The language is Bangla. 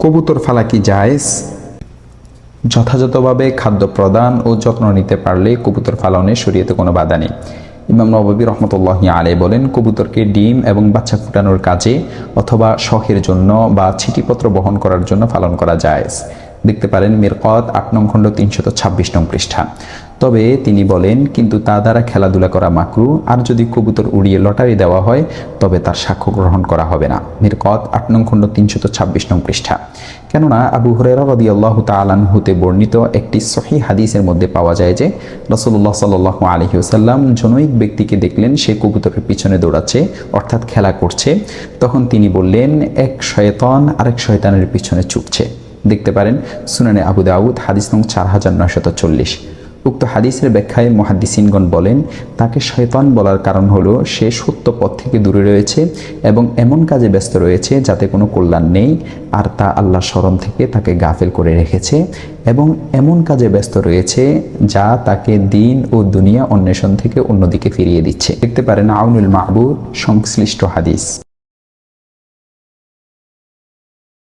কবুতর ফালা কি জায়েজ? যথাযথভাবে খাদ্য প্রদান ও যত্ন নিতে পারলে কবুতর ফালানোর শরীয়তে কোনো বাধা নেই। ইমাম নববী রহমতুল্লাহি আলাইহি বলেন, কবুতরকে ডিম এবং বাচ্চা ফুটানোর কাজে অথবা শখের জন্য বা ছিটিপত্র বহন করার জন্য পালন করা জায়েজ। দেখতে পারেন মিরকাত ৮ নং খণ্ড ৩২৬ নং পৃষ্ঠা। তবে তিনি বলেন, কিন্তু তা দ্বারা খেলাধুলা করা মাকরু, আর যদি কবুতর উড়িয়ে লটারি দেওয়া হয় তবে তার সাক্ষ্য গ্রহণ করা হবে না। মিরকাত ৮ নং খণ্ড ৩২৬ নং পৃষ্ঠা। কেননা আবু হুরায়রা রাদিয়াল্লাহু তাআলা আনহু হতে বর্ণিত একটি সহিহ হাদিসের মধ্যে পাওয়া যায় যে রাসূলুল্লাহ সাল্লাল্লাহু আলাইহি ওয়াসাল্লাম জনৈক ব্যক্তিকে দেখলেন সে কবুতরের পিছনে দৌড়াচ্ছে, অর্থাৎ খেলা করছে। তখন তিনি বললেন, এক শয়তান আরেক শয়তানের পিছনে ছুটছে। দেখতে পারেন সুনানে আবু দাউদ হাদিস নং 4940। উক্ত হাদিসের ব্যাখ্যায় মুহাদ্দিসিনগণ বলেন, তাকে শয়তান বলার কারণ হলো সে সত্য পথ থেকে দূরে রয়েছে এবং এমন কাজে ব্যস্ত রয়েছে যাতে কোনো কল্যাণ নেই, আর তা আল্লাহ স্মরণ থেকে তাকে গাফেল করে রেখেছে, এবং এমন কাজে ব্যস্ত রয়েছে যা তাকে দিন ও দুনিয়া অন্বেষণ থেকে অন্যদিকে ফিরিয়ে দিচ্ছে। দেখতে পারেন আউনুল মাহবুব সংশ্লিষ্ট হাদিস।